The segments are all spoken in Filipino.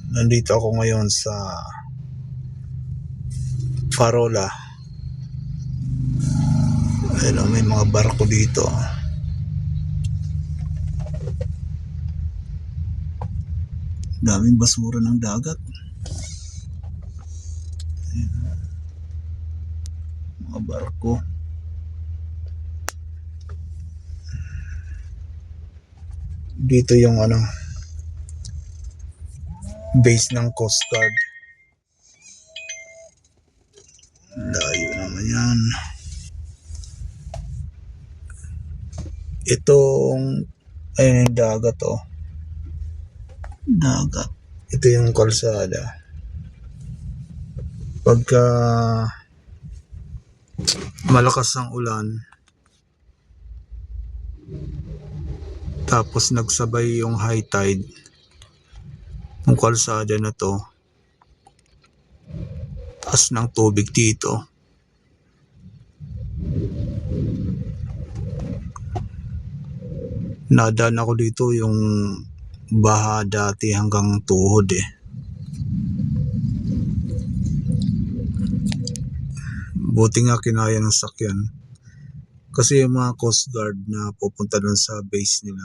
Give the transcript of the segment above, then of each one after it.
Nandito ako ngayon sa Farola. Ayun, may mga barko dito. Daming basura ng dagat. Ayun, mga barko. Dito yung base ng Coast Guard. Layo naman yan. Itong ayun yung dagat dagat. Ito yung kalsada. Pagka malakas ang ulan tapos nagsabay yung high tide, yung kalsada na to, taas ng tubig dito. Nadaan ako dito yung baha dati hanggang tuhod Buti nga kinaya ng sakyan. Kasi yung mga Coast Guard na pupunta dun sa base nila,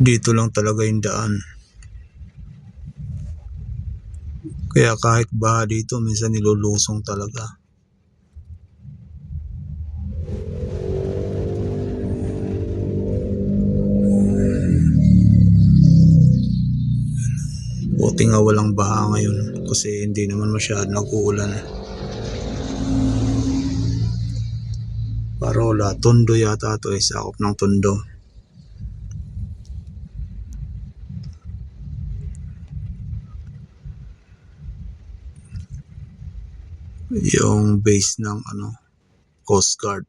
dito lang talaga yung daan. Kaya kahit baha dito, minsan nilulusong talaga. Buti nga walang baha ngayon kasi hindi naman masyado nag-uulan. Farola, Tondo yata ito sakop ng Tondo. Yung base ng Coast Guard.